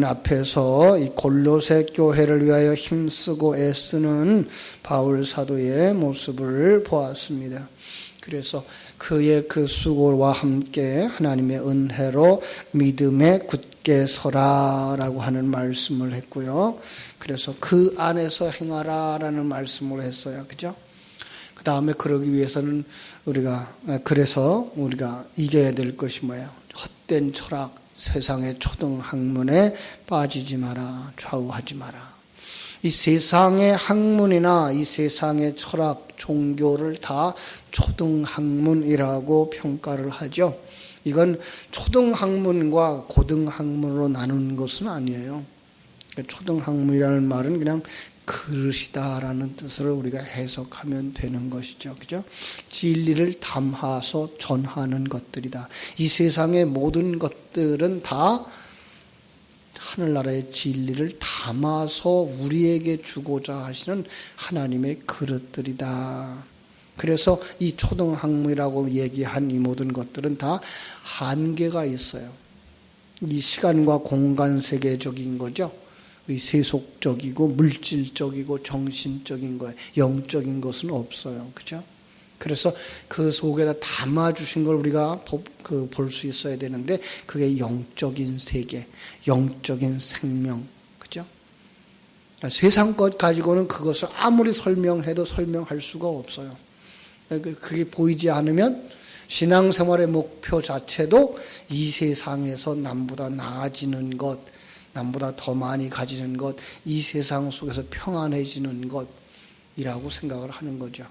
우리는 앞에서 이 골로새 교회를 위하여 힘쓰고 애쓰는 바울 사도의 모습을 보았습니다. 그래서 그의 그 수고와 함께 하나님의 은혜로 믿음에 굳게 서라라고 하는 말씀을 했고요. 그래서 그 안에서 행하라라는 말씀을 했어요. 그죠? 그 다음에 그러기 위해서는 그래서 우리가 이겨야 될 것이 뭐예요? 헛된 철학, 세상의 초등학문에 빠지지 마라, 좌우하지 마라. 이 세상의 학문이나 이 세상의 철학, 종교를 다 초등학문이라고 평가를 하죠. 이건 초등학문과 고등학문으로 나누는 것은 아니에요. 초등학문이라는 말은 그냥 그릇이다라는 뜻으로 우리가 해석하면 되는 것이죠. 그죠? 진리를 담아서 전하는 것들이다. 이 세상의 모든 것들은 다 하늘나라의 진리를 담아서 우리에게 주고자 하시는 하나님의 그릇들이다. 그래서 이 초등학문이라고 얘기한 이 모든 것들은 다 한계가 있어요. 이 시간과 공간 세계적인 거죠. 이 세속적이고 물질적이고 정신적인 거예요. 영적인 것은 없어요. 그죠? 그래서 그 속에다 담아주신 걸 우리가 볼 수 있어야 되는데 그게 영적인 세계, 영적인 생명. 그죠? 세상 것 가지고는 그것을 아무리 설명해도 설명할 수가 없어요. 그게 보이지 않으면 신앙생활의 목표 자체도 이 세상에서 남보다 나아지는 것, 남보다 더 많이 가지는 것, 이 세상 속에서 평안해지는 것이라고 생각을 하는 거죠.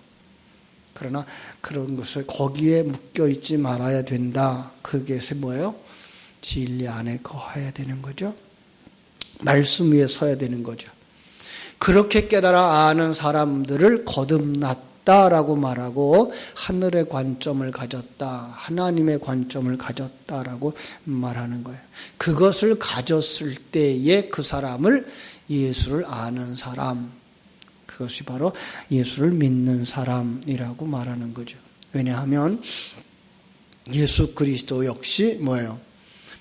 그러나 그런 것을 거기에 묶여있지 말아야 된다. 그것이 뭐예요? 진리 안에 거해야 되는 거죠. 말씀 위에 서야 되는 거죠. 그렇게 깨달아 아는 사람들을 거듭났다라고 말하고 하늘의 관점을 가졌다. 하나님의 관점을 가졌다라고 말하는 거예요. 그것을 가졌을 때에 그 사람을 예수를 아는 사람, 그것이 바로 예수를 믿는 사람이라고 말하는 거죠. 왜냐하면 예수 그리스도 역시 뭐예요?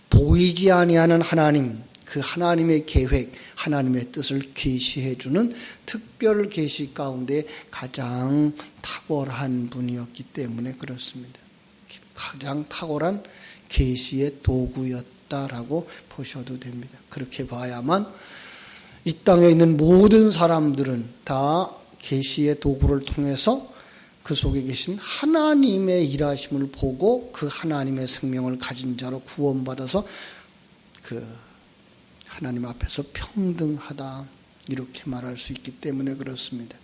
보이지 아니하는 하나님, 그 하나님의 계획, 하나님의 뜻을 계시해 주는 특별 계시 가운데 가장 탁월한 분이었기 때문에 그렇습니다. 가장 탁월한 계시의 도구였다라고 보셔도 됩니다. 그렇게 봐야만 이 땅에 있는 모든 사람들은 다 계시의 도구를 통해서 그 속에 계신 하나님의 일하심을 보고 그 하나님의 생명을 가진 자로 구원받아서 그 하나님 앞에서 평등하다 이렇게 말할 수 있기 때문에 그렇습니다.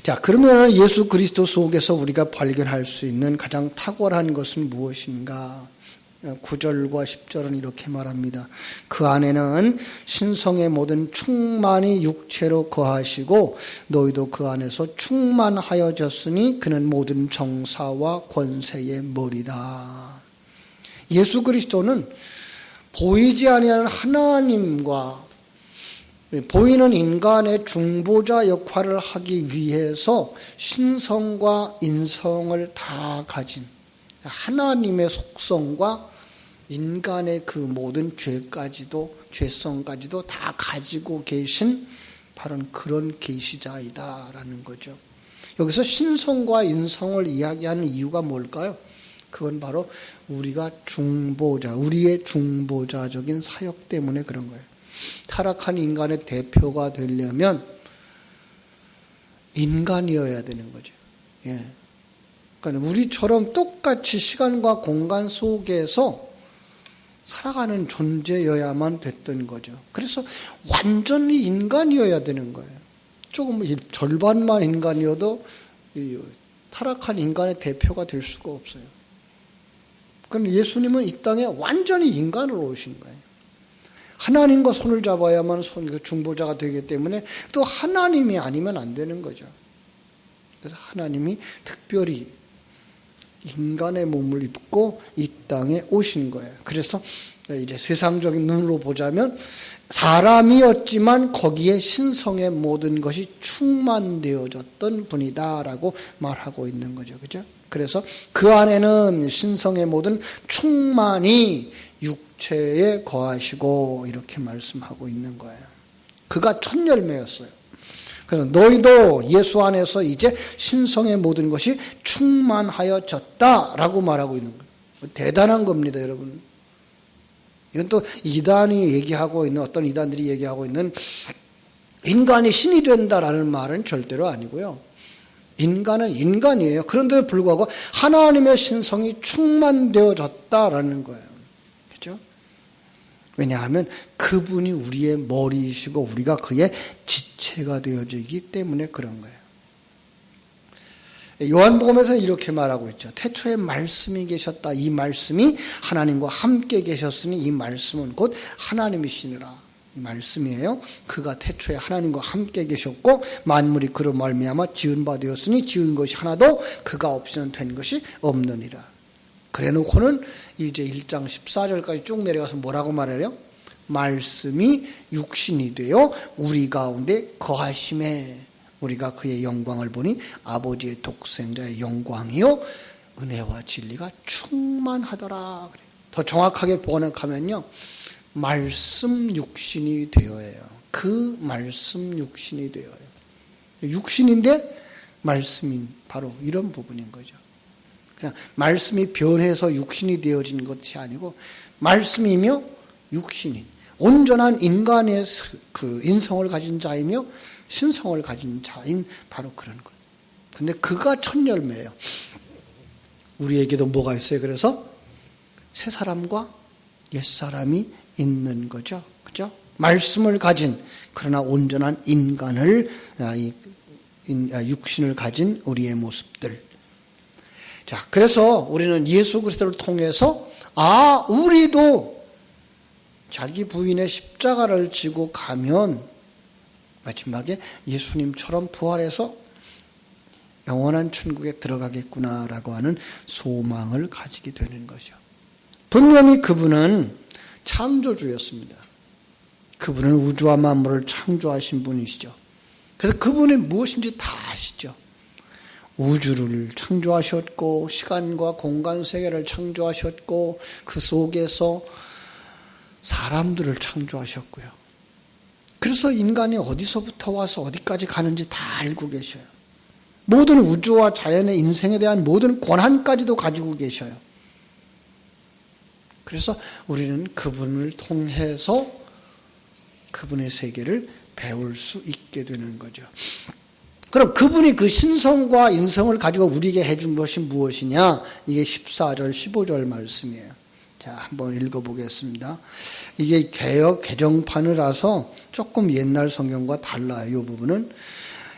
자, 그러면 예수 그리스도 속에서 우리가 발견할 수 있는 가장 탁월한 것은 무엇인가? 9절과 10절은 이렇게 말합니다. 그 안에는 신성의 모든 충만이 육체로 거하시고 너희도 그 안에서 충만하여졌으니 그는 모든 정사와 권세의 머리다. 예수 그리스도는 보이지 아니하는 하나님과 보이는 인간의 중보자 역할을 하기 위해서 신성과 인성을 다 가진 하나님의 속성과 인간의 그 모든 죄성까지도 다 가지고 계신 바로 그런 계시자이다라는 거죠. 여기서 신성과 인성을 이야기하는 이유가 뭘까요? 그건 바로 우리가 우리의 중보자적인 사역 때문에 그런 거예요. 타락한 인간의 대표가 되려면 인간이어야 되는 거죠. 예. 그러니까 우리처럼 똑같이 시간과 공간 속에서 살아가는 존재여야만 됐던 거죠. 그래서 완전히 인간이어야 되는 거예요. 조금 절반만 인간이어도 타락한 인간의 대표가 될 수가 없어요. 그럼 예수님은 이 땅에 완전히 인간으로 오신 거예요. 하나님과 손을 잡아야만 중보자가 되기 때문에 또 하나님이 아니면 안 되는 거죠. 그래서 하나님이 특별히 인간의 몸을 입고 이 땅에 오신 거예요. 그래서 이제 세상적인 눈으로 보자면 사람이었지만 거기에 신성의 모든 것이 충만되어졌던 분이다라고 말하고 있는 거죠. 그죠? 그래서 그 안에는 신성의 모든 충만이 육체에 거하시고 이렇게 말씀하고 있는 거예요. 그가 첫 열매였어요. 그래서 너희도 예수 안에서 이제 신성의 모든 것이 충만하여졌다라고 말하고 있는 거예요. 대단한 겁니다, 여러분. 이건 또 이단이 얘기하고 있는, 어떤 이단들이 얘기하고 있는 인간이 신이 된다라는 말은 절대로 아니고요. 인간은 인간이에요. 그런데도 불구하고 하나님의 신성이 충만되어졌다라는 거예요. 그렇죠? 왜냐하면 그분이 우리의 머리이시고 우리가 그의 지체가 되어지기 때문에 그런 거예요. 요한복음에서는 이렇게 말하고 있죠. 태초에 말씀이 계셨다. 이 말씀이 하나님과 함께 계셨으니 이 말씀은 곧 하나님이시니라. 이 말씀이에요. 그가 태초에 하나님과 함께 계셨고 만물이 그로 말미암아 지은 바 되었으니 지은 것이 하나도 그가 없이는 된 것이 없느니라. 그래놓고는 이제 1장 14절까지 쭉 내려가서 뭐라고 말해요? 말씀이 육신이 되어 우리 가운데 거하심에 우리가 그의 영광을 보니 아버지의 독생자의 영광이요 은혜와 진리가 충만하더라. 더 정확하게 번역하면요, 말씀 육신이 되어요. 그 말씀 육신이 되어요. 육신인데 말씀인 바로 이런 부분인 거죠. 그냥 말씀이 변해서 육신이 되어진 것이 아니고 말씀이며 육신인 온전한 인간의 그 인성을 가진 자이며 신성을 가진 자인 바로 그런 거예요. 근데 그가 첫 열매예요. 우리에게도 뭐가 있어요? 그래서 새 사람과 옛 사람이 있는 거죠. 그죠? 말씀을 가진 그러나 온전한 인간을 육신을 가진 우리의 모습들. 자, 그래서 우리는 예수 그리스도를 통해서 우리도 자기 부인의 십자가를 지고 가면 마지막에 예수님처럼 부활해서 영원한 천국에 들어가겠구나라고 하는 소망을 가지게 되는 거죠. 분명히 그분은 창조주였습니다. 그분은 우주와 만물을 창조하신 분이시죠. 그래서 그분이 무엇인지 다 아시죠. 우주를 창조하셨고 시간과 공간 세계를 창조하셨고 그 속에서 사람들을 창조하셨고요. 그래서 인간이 어디서부터 와서 어디까지 가는지 다 알고 계셔요. 모든 우주와 자연의 인생에 대한 모든 권한까지도 가지고 계셔요. 그래서 우리는 그분을 통해서 그분의 세계를 배울 수 있게 되는 거죠. 그럼 그분이 그 신성과 인성을 가지고 우리에게 해준 것이 무엇이냐? 이게 14절, 15절 말씀이에요. 자, 한번 읽어보겠습니다. 이게 개정판이라서 조금 옛날 성경과 달라요. 이 부분은.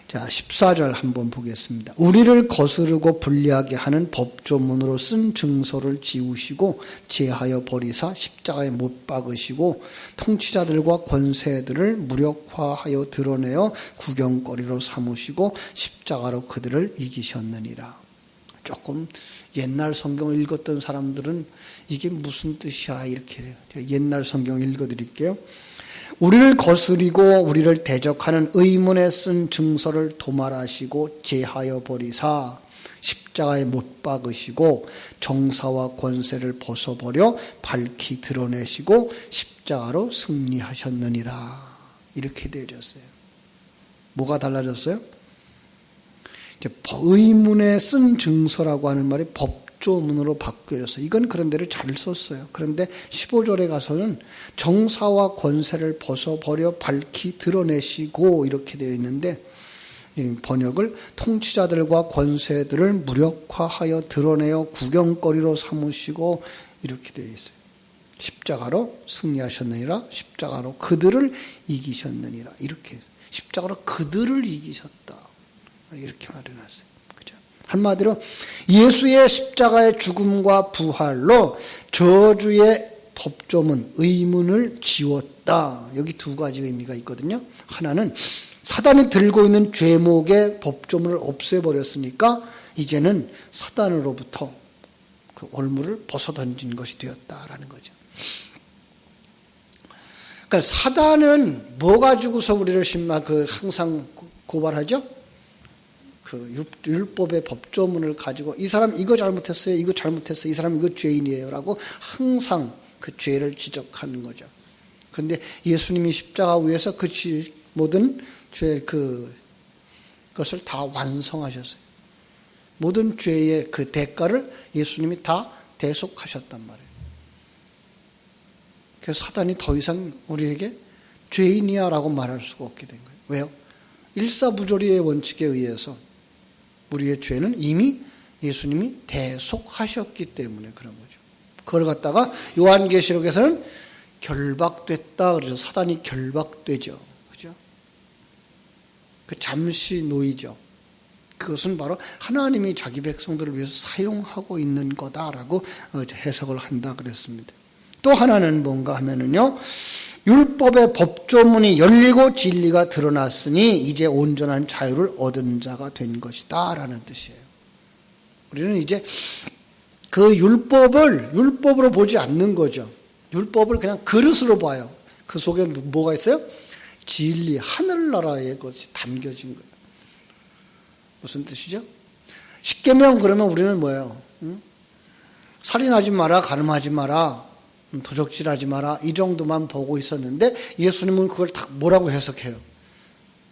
자, 14절 한번 보겠습니다. 우리를 거스르고 불리하게 하는 법조문으로 쓴 증서를 지우시고 제하여 버리사 십자가에 못 박으시고 통치자들과 권세들을 무력화하여 드러내어 구경거리로 삼으시고 십자가로 그들을 이기셨느니라. 조금 옛날 성경을 읽었던 사람들은 이게 무슨 뜻이야 이렇게 옛날 성경 읽어드릴게요. 우리를 거스리고 우리를 대적하는 의문에 쓴 증서를 도말하시고 제하여 버리사 십자가에 못 박으시고 정사와 권세를 벗어버려 밝히 드러내시고 십자가로 승리하셨느니라. 이렇게 되어졌어요. 뭐가 달라졌어요? 의문에 쓴 증서라고 하는 말이 법조문으로 바뀌어졌어요. 이건 그런 데를 잘 썼어요. 그런데 15절에 가서는 정사와 권세를 벗어버려 밝히 드러내시고 이렇게 되어 있는데 번역을 통치자들과 권세들을 무력화하여 드러내어 구경거리로 삼으시고 이렇게 되어 있어요. 십자가로 승리하셨느니라. 십자가로 그들을 이기셨느니라. 이렇게 십자가로 그들을 이기셨다. 이렇게 말해놨어요. 그죠? 한마디로 예수의 십자가의 죽음과 부활로 저주의 법조문, 의문을 지웠다. 여기 두 가지 의미가 있거든요. 하나는 사단이 들고 있는 죄목의 법조문을 없애버렸으니까 이제는 사단으로부터 그 올무를 벗어던진 것이 되었다라는 거죠. 그러니까 사단은 뭐 가지고서 우리를 항상 고발하죠? 그 율법의 법조문을 가지고 이 사람 이거 잘못했어요. 이거 잘못했어요. 이 사람 이거 죄인이에요. 라고 항상 그 죄를 지적하는 거죠. 그런데 예수님이 십자가 위에서 그 모든 죄 그것을 다 완성하셨어요. 모든 죄의 그 대가를 예수님이 다 대속하셨단 말이에요. 그래서 사단이 더 이상 우리에게 죄인이야 라고 말할 수가 없게 된 거예요. 왜요? 일사부조리의 원칙에 의해서 우리의 죄는 이미 예수님이 대속하셨기 때문에 그런 거죠. 그걸 갖다가 요한계시록에서는 결박됐다 그러죠. 사단이 결박되죠. 그죠? 그 잠시 놓이죠. 그것은 바로 하나님이 자기 백성들을 위해서 사용하고 있는 거다라고 해석을 한다 그랬습니다. 또 하나는 뭔가 하면은요, 율법의 법조문이 열리고 진리가 드러났으니 이제 온전한 자유를 얻은 자가 된 것이다 라는 뜻이에요. 우리는 이제 그 율법으로 보지 않는 거죠. 율법을 그냥 그릇으로 봐요. 그 속에 뭐가 있어요? 진리, 하늘나라의 것이 담겨진 거예요. 무슨 뜻이죠? 십계명 그러면 우리는 뭐예요? 응? 살인하지 마라, 간음하지 마라, 도적질하지 마라, 이 정도만 보고 있었는데 예수님은 그걸 다 뭐라고 해석해요?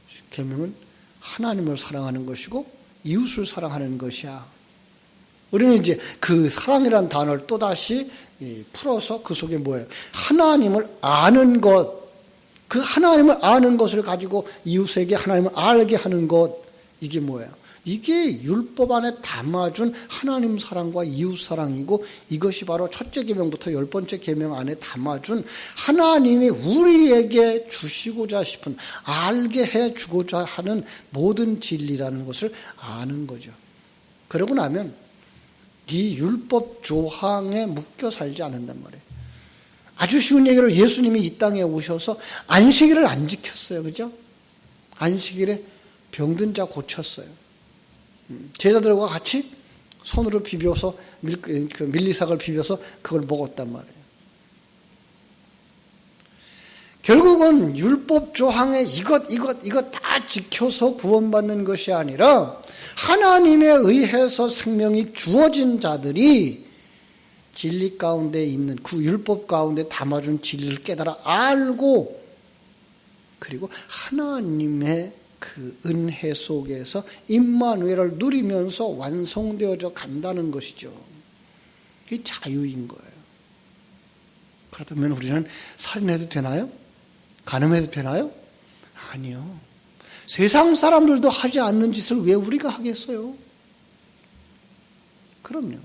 십계명은 하나님을 사랑하는 것이고 이웃을 사랑하는 것이야. 우리는 이제 그 사랑이라는 단어를 또다시 풀어서 그 속에 뭐예요? 하나님을 아는 것, 그 하나님을 아는 것을 가지고 이웃에게 하나님을 알게 하는 것, 이게 뭐예요? 이게 율법 안에 담아준 하나님 사랑과 이웃 사랑이고, 이것이 바로 첫째 계명부터 10번째 계명 안에 담아준 하나님이 우리에게 주시고자 싶은, 알게 해주고자 하는 모든 진리라는 것을 아는 거죠. 그러고 나면 이 율법 조항에 묶여 살지 않는단 말이에요. 아주 쉬운 얘기로 예수님이 이 땅에 오셔서 안식일을 안 지켰어요. 그죠? 안식일에 병든 자 고쳤어요. 제자들과 같이 손으로 비벼서 밀리삭을 비벼서 그걸 먹었단 말이에요. 결국은 율법 조항에 이것 다 지켜서 구원받는 것이 아니라 하나님에 의해서 생명이 주어진 자들이 진리 가운데 있는 그 율법 가운데 담아준 진리를 깨달아 알고, 그리고 하나님의 그 은혜 속에서 임마누엘을 누리면서 완성되어져 간다는 것이죠. 이게 자유인 거예요. 그렇다면 우리는 살인해도 되나요? 간음해도 되나요? 아니요. 세상 사람들도 하지 않는 짓을 왜 우리가 하겠어요? 그럼요.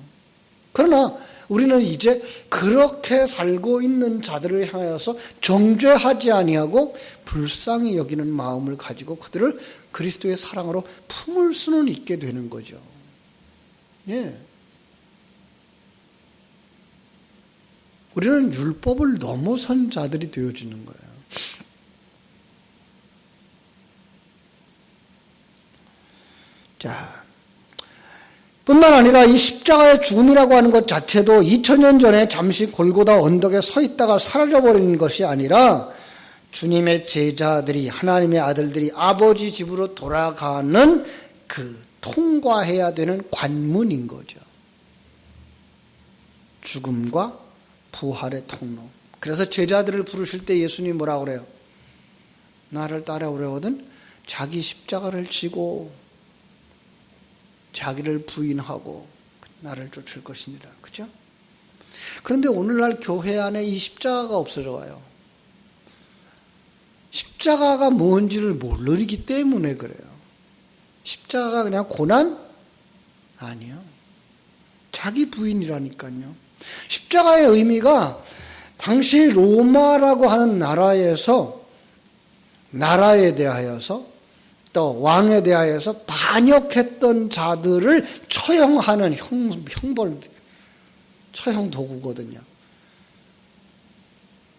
그러나 우리는 이제 그렇게 살고 있는 자들을 향하여서 정죄하지 아니하고 불쌍히 여기는 마음을 가지고 그들을 그리스도의 사랑으로 품을 수는 있게 되는 거죠. 예. 우리는 율법을 넘어선 자들이 되어지는 거예요. 자, 뿐만 아니라 이 십자가의 죽음이라고 하는 것 자체도 2000년 전에 잠시 골고다 언덕에 서 있다가 사라져버리는 것이 아니라 주님의 제자들이, 하나님의 아들들이 아버지 집으로 돌아가는 그 통과해야 되는 관문인 거죠. 죽음과 부활의 통로. 그래서 제자들을 부르실 때 예수님이 뭐라고 그래요? 나를 따라오려거든 자기 십자가를 지고 자기를 부인하고 나를 쫓을 것이니라. 그죠? 그런데 오늘날 교회 안에 이 십자가가 없어져 와요. 십자가가 뭔지를 모르기 때문에 그래요. 십자가가 그냥 고난? 아니요. 자기 부인이라니까요. 십자가의 의미가 당시 로마라고 하는 나라에 대하여서 또 왕에 대하여서 반역했던 자들을 처형하는 처형 도구거든요.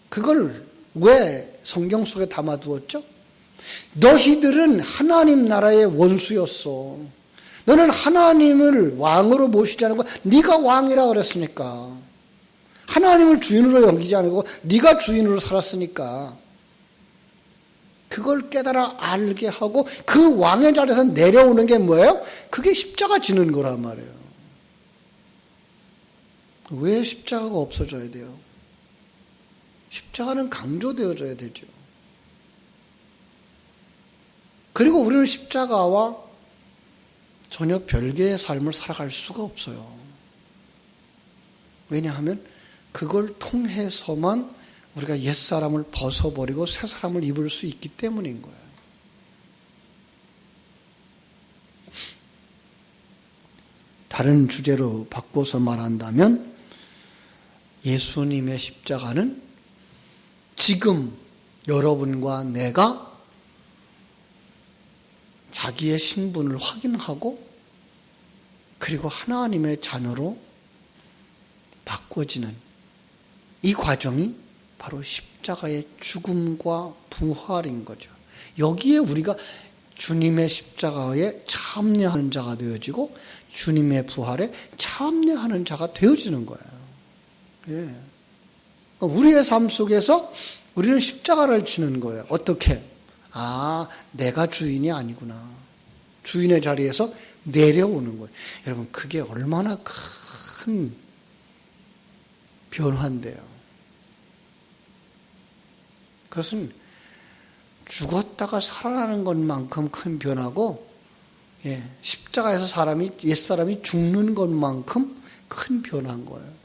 그걸 왜 성경 속에 담아두었죠? 너희들은 하나님 나라의 원수였어. 너는 하나님을 왕으로 모시지 않고 네가 왕이라 그랬으니까. 하나님을 주인으로 여기지 않고 네가 주인으로 살았으니까. 그걸 깨달아 알게 하고 그 왕의 자리에서 내려오는 게 뭐예요? 그게 십자가 지는 거란 말이에요. 왜 십자가가 없어져야 돼요? 십자가는 강조되어져야 되죠. 그리고 우리는 십자가와 전혀 별개의 삶을 살아갈 수가 없어요. 왜냐하면 그걸 통해서만 우리가 옛사람을 벗어버리고 새사람을 입을 수 있기 때문인 거예요. 다른 주제로 바꿔서 말한다면 예수님의 십자가는 지금 여러분과 내가 자기의 신분을 확인하고 그리고 하나님의 자녀로 바꿔지는 이 과정이 바로 십자가의 죽음과 부활인 거죠. 여기에 우리가 주님의 십자가에 참여하는 자가 되어지고 주님의 부활에 참여하는 자가 되어지는 거예요. 예. 우리의 삶 속에서 우리는 십자가를 지는 거예요. 어떻게? 내가 주인이 아니구나. 주인의 자리에서 내려오는 거예요. 여러분, 그게 얼마나 큰 변화인데요. 그것은 죽었다가 살아나는 것만큼 큰 변화고, 십자가에서 옛사람이 죽는 것만큼 큰 변화인 거예요.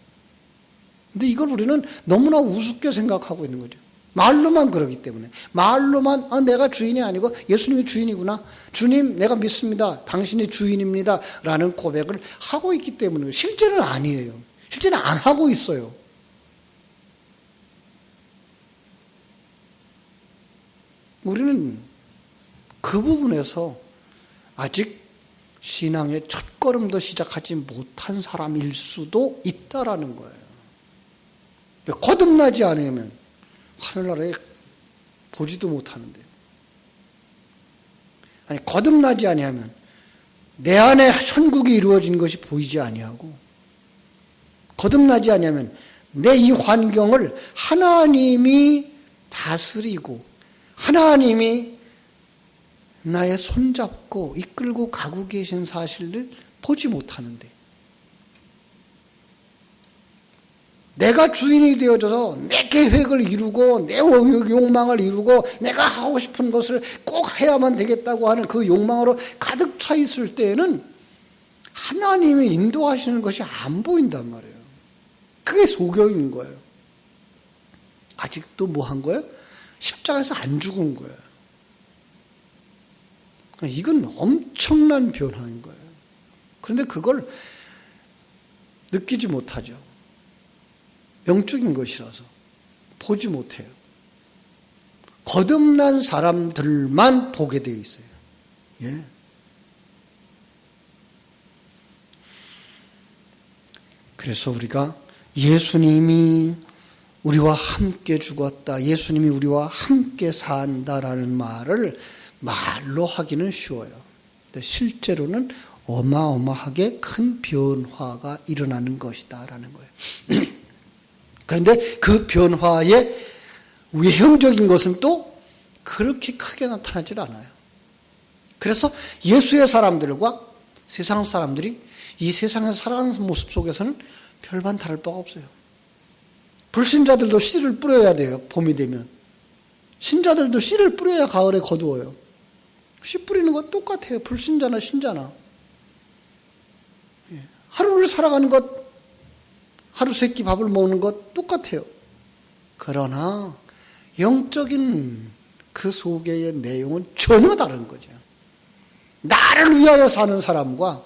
근데 이걸 우리는 너무나 우습게 생각하고 있는 거죠. 말로만 그러기 때문에. 말로만 내가 주인이 아니고 예수님이 주인이구나. 주님 내가 믿습니다. 당신이 주인입니다. 라는 고백을 하고 있기 때문에 실제는 아니에요. 실제는 안 하고 있어요. 우리는 그 부분에서 아직 신앙의 첫걸음도 시작하지 못한 사람일 수도 있다라는 거예요. 거듭나지 않으면 하늘나라에 보지도 못하는데. 아니, 거듭나지 아니하면 내 안에 천국이 이루어진 것이 보이지 아니하고, 거듭나지 아니하면 내 이 환경을 하나님이 다스리고 하나님이 나의 손잡고 이끌고 가고 계신 사실을 보지 못하는데, 내가 주인이 되어져서 내 계획을 이루고 내 욕망을 이루고 내가 하고 싶은 것을 꼭 해야만 되겠다고 하는 그 욕망으로 가득 차 있을 때에는 하나님이 인도하시는 것이 안 보인단 말이에요. 그게 소경인 거예요. 아직도 뭐 한 거예요? 십자가에서 안 죽은 거예요. 이건 엄청난 변화인 거예요. 그런데 그걸 느끼지 못하죠. 영적인 것이라서 보지 못해요. 거듭난 사람들만 보게 되어 있어요. 예. 그래서 우리가 예수님이 우리와 함께 죽었다, 예수님이 우리와 함께 산다라는 말을 말로 하기는 쉬워요. 근데 실제로는 어마어마하게 큰 변화가 일어나는 것이다라는 거예요. 그런데 그 변화의 외형적인 것은 또 그렇게 크게 나타나질 않아요. 그래서 예수의 사람들과 세상 사람들이 이 세상에서 살아가는 모습 속에서는 별반 다를 바가 없어요. 불신자들도 씨를 뿌려야 돼요. 봄이 되면. 신자들도 씨를 뿌려야 가을에 거두어요. 씨 뿌리는 것 똑같아요. 불신자나 신자나. 하루를 살아가는 것, 하루 세끼 밥을 먹는 것 똑같아요. 그러나 영적인 그 속의 내용은 전혀 다른 거죠. 나를 위하여 사는 사람과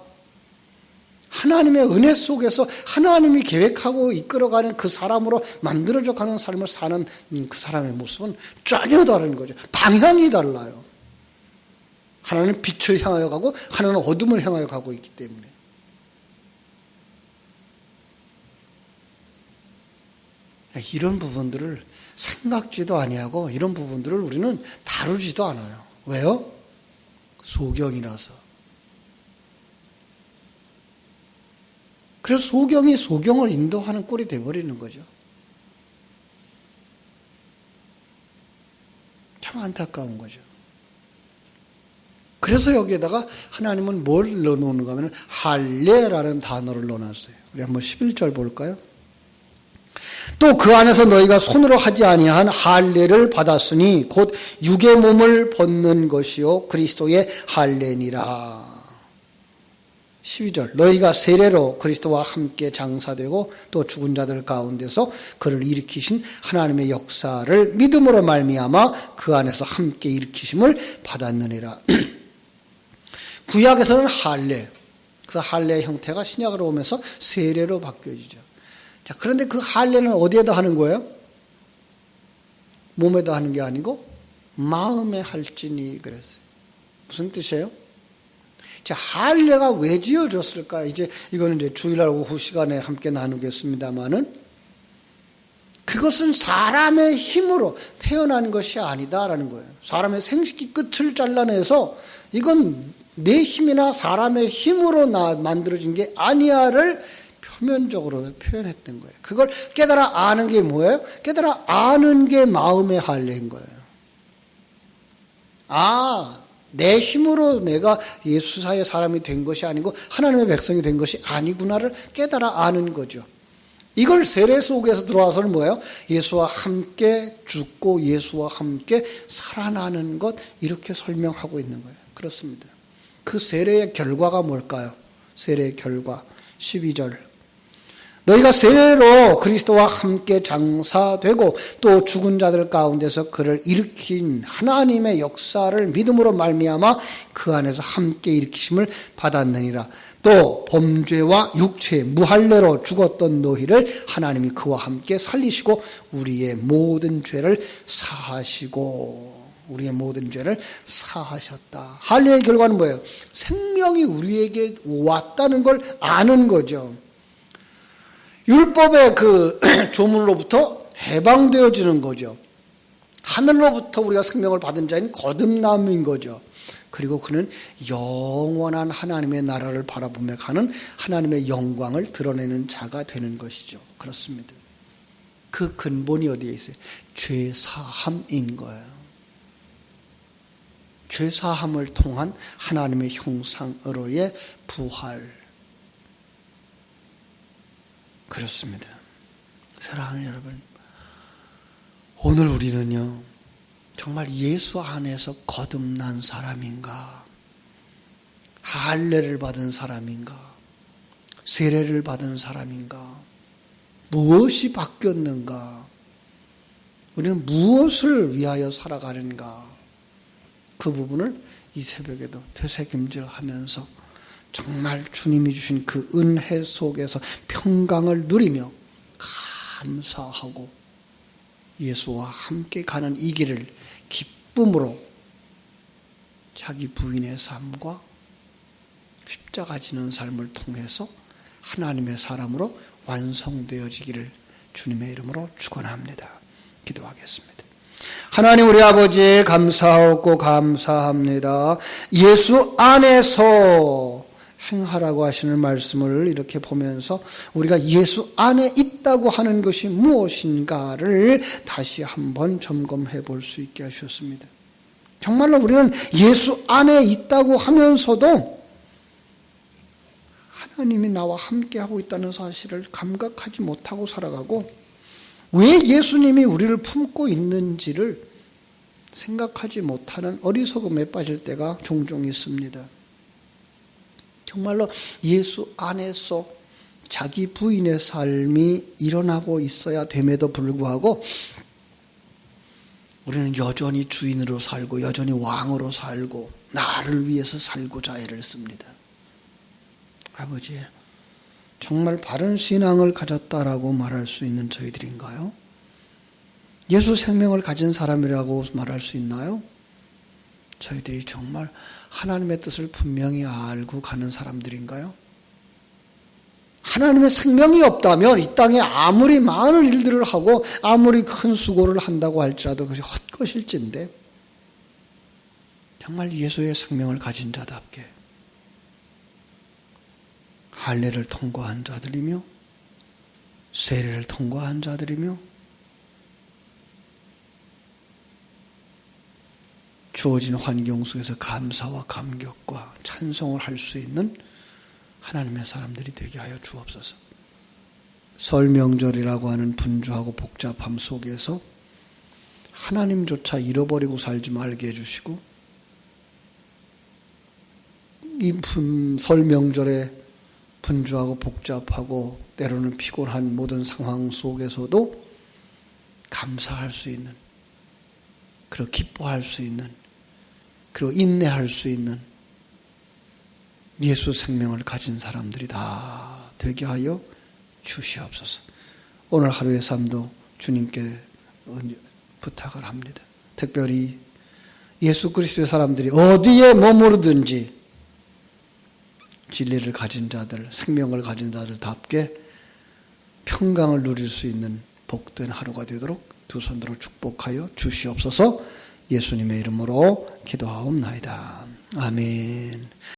하나님의 은혜 속에서 하나님이 계획하고 이끌어가는 그 사람으로 만들어져 가는 삶을 사는 그 사람의 모습은 전혀 다른 거죠. 방향이 달라요. 하나는 빛을 향하여 가고 하나는 어둠을 향하여 가고 있기 때문에. 이런 부분들을 생각지도 아니하고 이런 부분들을 우리는 다루지도 않아요. 왜요? 소경이라서. 그래서 소경이 소경을 인도하는 꼴이 돼버리는 거죠. 참 안타까운 거죠. 그래서 여기에다가 하나님은 뭘 넣어놓는가 하면 할례라는 단어를 넣어놨어요. 우리 한번 11절 볼까요? 또 그 안에서 너희가 손으로 하지 아니한 할례를 받았으니 곧 육의 몸을 벗는 것이요 그리스도의 할례니라. 12절 너희가 세례로 그리스도와 함께 장사되고 또 죽은 자들 가운데서 그를 일으키신 하나님의 역사를 믿음으로 말미암아 그 안에서 함께 일으키심을 받았느니라. 구약에서는 할례, 그 할례의 형태가 신약으로 오면서 세례로 바뀌어지죠. 자, 그런데 그 할례는 어디에다 하는 거예요? 몸에다 하는 게 아니고 마음에 할지니 그랬어요. 무슨 뜻이에요? 자, 할례가 왜 지어졌을까? 이거는 이제 주일날 오후 시간에 함께 나누겠습니다만은 그것은 사람의 힘으로 태어난 것이 아니다라는 거예요. 사람의 생식기 끝을 잘라내서 이건 내 힘이나 사람의 힘으로 만들어진 게 아니야를 표면적으로 표현했던 거예요. 그걸 깨달아 아는 게 뭐예요? 깨달아 아는 게 마음의 할례인 거예요. 내 힘으로 내가 예수사의 사람이 된 것이 아니고 하나님의 백성이 된 것이 아니구나를 깨달아 아는 거죠. 이걸 세례 속에서 들어와서는 뭐예요? 예수와 함께 죽고 예수와 함께 살아나는 것, 이렇게 설명하고 있는 거예요. 그렇습니다. 그 세례의 결과가 뭘까요? 세례의 결과 12절 너희가 세례로 그리스도와 함께 장사되고 또 죽은 자들 가운데서 그를 일으킨 하나님의 역사를 믿음으로 말미암아 그 안에서 함께 일으키심을 받았느니라. 또 범죄와 육체 무할례로 죽었던 너희를 하나님이 그와 함께 살리시고 우리의 모든 죄를 사하시고 우리의 모든 죄를 사하셨다. 할례의 결과는 뭐예요? 생명이 우리에게 왔다는 걸 아는 거죠. 율법의 그 조문으로부터 해방되어지는 거죠. 하늘로부터 우리가 생명을 받은 자인 거듭남인 거죠. 그리고 그는 영원한 하나님의 나라를 바라보며 가는 하나님의 영광을 드러내는 자가 되는 것이죠. 그렇습니다. 그 근본이 어디에 있어요? 죄사함인 거예요. 죄사함을 통한 하나님의 형상으로의 부활. 그렇습니다. 사랑하는 여러분, 오늘 우리는요 정말 예수 안에서 거듭난 사람인가, 할례를 받은 사람인가, 세례를 받은 사람인가, 무엇이 바뀌었는가, 우리는 무엇을 위하여 살아가는가, 그 부분을 이 새벽에도 되새김질하면서 정말 주님이 주신 그 은혜 속에서 평강을 누리며 감사하고 예수와 함께 가는 이 길을 기쁨으로 자기 부인의 삶과 십자가 지는 삶을 통해서 하나님의 사람으로 완성되어지기를 주님의 이름으로 축원합니다. 기도하겠습니다. 하나님 우리 아버지 감사하고 감사합니다. 예수 안에서 행하라고 하시는 말씀을 이렇게 보면서 우리가 예수 안에 있다고 하는 것이 무엇인가를 다시 한번 점검해 볼 수 있게 하셨습니다. 정말로 우리는 예수 안에 있다고 하면서도 하나님이 나와 함께하고 있다는 사실을 감각하지 못하고 살아가고 왜 예수님이 우리를 품고 있는지를 생각하지 못하는 어리석음에 빠질 때가 종종 있습니다. 정말로 예수 안에서 자기 부인의 삶이 일어나고 있어야 됨에도 불구하고 우리는 여전히 주인으로 살고 여전히 왕으로 살고 나를 위해서 살고자 애를 씁니다. 아버지, 정말 바른 신앙을 가졌다라고 말할 수 있는 저희들인가요? 예수 생명을 가진 사람이라고 말할 수 있나요? 저희들이 정말 하나님의 뜻을 분명히 알고 가는 사람들인가요? 하나님의 생명이 없다면 이 땅에 아무리 많은 일들을 하고 아무리 큰 수고를 한다고 할지라도 그것이 헛것일진데 정말 예수의 생명을 가진 자답게 할례를 통과한 자들이며 세례를 통과한 자들이며 주어진 환경 속에서 감사와 감격과 찬송을 할 수 있는 하나님의 사람들이 되게 하여 주옵소서. 설 명절이라고 하는 분주하고 복잡함 속에서 하나님조차 잃어버리고 살지 말게 해주시고, 이 설 명절에 분주하고 복잡하고 때로는 피곤한 모든 상황 속에서도 감사할 수 있는, 그리고 기뻐할 수 있는, 그리고 인내할 수 있는 예수 생명을 가진 사람들이 다 되게 하여 주시옵소서. 오늘 하루의 삶도 주님께 부탁을 합니다. 특별히 예수 그리스도의 사람들이 어디에 머무르든지 진리를 가진 자들, 생명을 가진 자들답게 평강을 누릴 수 있는 복된 하루가 되도록 두 손으로 축복하여 주시옵소서. 예수님의 이름으로 기도하옵나이다. 아멘.